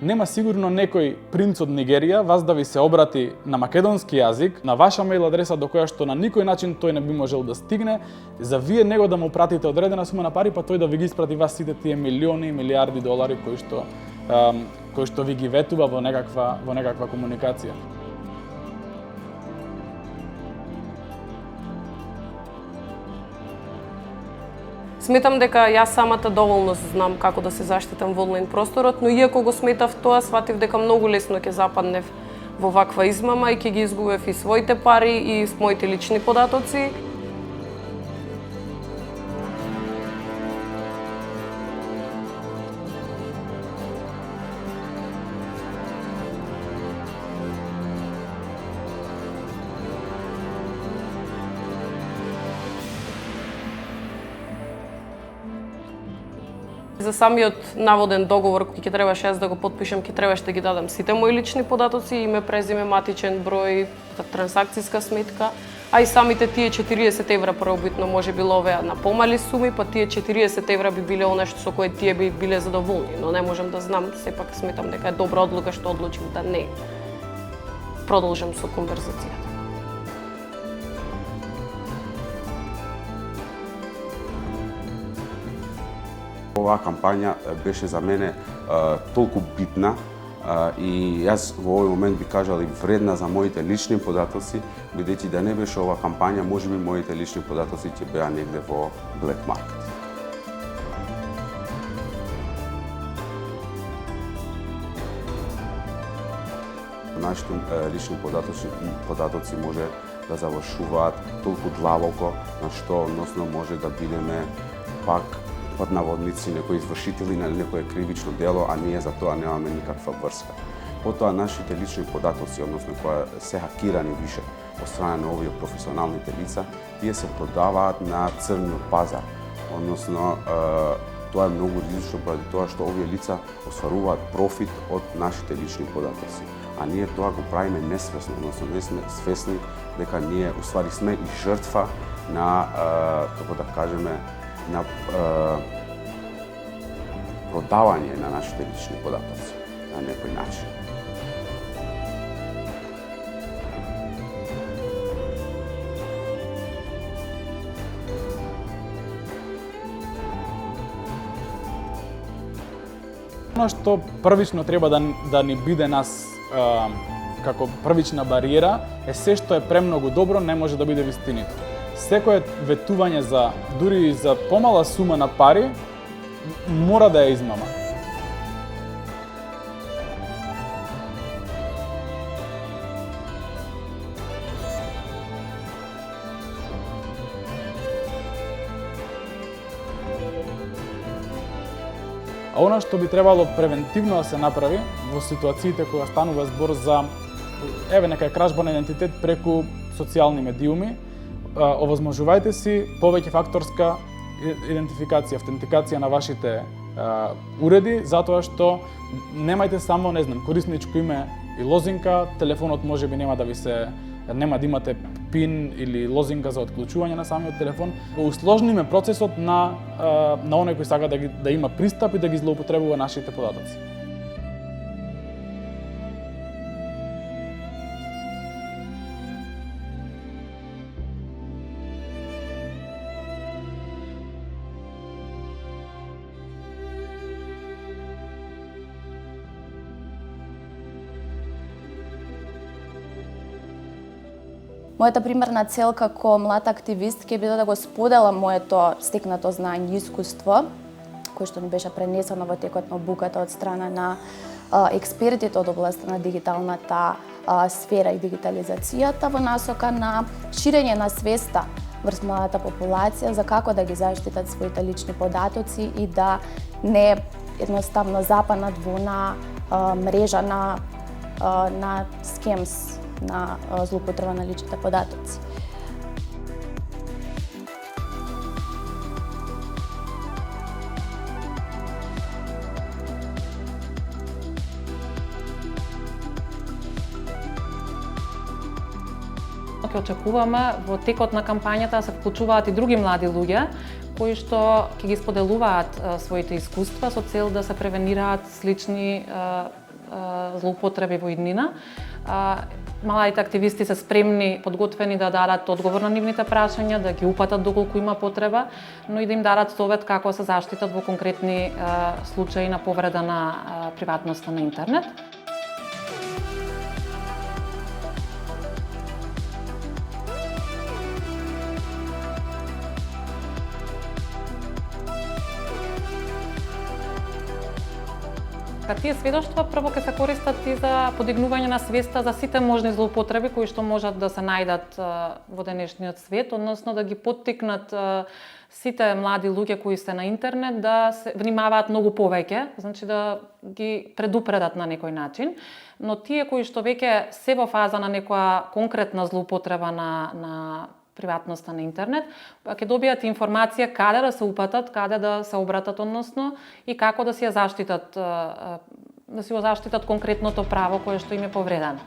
Нема сигурно некој принц од Нигерија вас да ви се обрати на македонски јазик, на ваша мејл адреса до која што на никој начин тој не би можел да стигне, за вие него да му пратите одредена сума на пари, па тој да ви ги испрати вас сите тие милиони и милиарди долари кои што ви ги ветува во некаква комуникација. Сметам дека јас самата доволно знам како да се заштитам во онлайн просторот, но иако го сметав тоа, сватив дека многу лесно ќе западнев во ваква измама и ќе ги изгубев и своите пари и моите лични податоци. За самиот наводен договор кој ќе требаше јас да го потпишам, ќе требаше да ги дадам сите мои лични податоци, име, презиме, матичен број, трансакцијска сметка, а и самите тие 40 евра првобитно може би ловеа на помали суми, па тие 40 евра би биле она со кое тие би биле задоволни, но не можам да знам, сепак сметам дека е добра одлука што одлучив да не продолжам со конверзацијата. Оваа кампања беше за мене толку битна и јас во овој момент би кажал и вредна за моите лични податоци, бидејќи да не беше оваа кампања, можеби моите лични податоци ќе беа негде во black market. Нашите лични податоци може да завршуваат толку длабоко, на што односно може да бидеме пак под наводници некои извршители на некое кривично дело, а ние за тоа немаме никаква врска. Потоа нашите лични податоци, односно кои се хакирани више од страна на овие професионалните лица, тие се продаваат на црниот пазар. Односно тоа е многу ризично поради тоа што овие лица остваруваат профит од нашите лични податоци. А ние тоа го правиме несвесно, односно не сме свесни дека ние уствари сме и жртва на, како да кажеме, на продавање на нашите лични податоци на некој начин. Оно што првично треба да ни биде нас како првична бариера е се што е премногу добро не може да биде вистинито. Секое ветување за дури и за помала сума на пари мора да е измама. А она што би требало превентивно да се направи во ситуациите кога станува збор за нека кражба на идентитет преку социјални медиуми, овозможувајте си повеќе факторска идентификација, автентикација на вашите уреди, затоа што немајте само, корисничко име и лозинка, телефонот можеби нема да имате пин или лозинка за отклучување на самиот телефон. Го усложниме процесот на оној кој сака да има пристап и да ги злоупотребува нашите податоци. Мојата примерна цел како млад активист ќе биде да го споделам моето стекнато знаење и искуство, кое што ми беше пренесено во текот на обуката од страна на експертите од областа на дигиталната сфера и дигитализацијата во насока на ширење на свеста врз младата популација за како да ги заштитат своите лични податоци и да не едноставно запанат во мрежа на скемс, на злоупотреба на личните податоци. Ќе очекуваме во текот на кампањата да се вклучуваат и други млади луѓе кои што ќе ги споделуваат своите искуства со цел да се превенираат слични злоупотреби во иднина. Младите активисти се спремни, подготвени да дадат одговор на нивните прашања, да ги упатат доколку има потреба, но и да им дадат совет како се заштитат во конкретни случаи на повреда на приватноста на интернет. Тие сведоштва прво ќе се користат и за подигнување на свеста за сите можни злоупотреби кои што можат да се најдат во денешниот свет, односно да ги поттикнат сите млади луѓе кои се на интернет да се внимаваат многу повеќе, значи да ги предупредат на некој начин, но тие кои што веќе се во фаза на некоја конкретна злоупотреба на приватноста на интернет, ќе добијат информација каде да се упатат, каде да се обратат, односно и како да си ја заштитат, да си го заштитат конкретното право кое што им е повредено.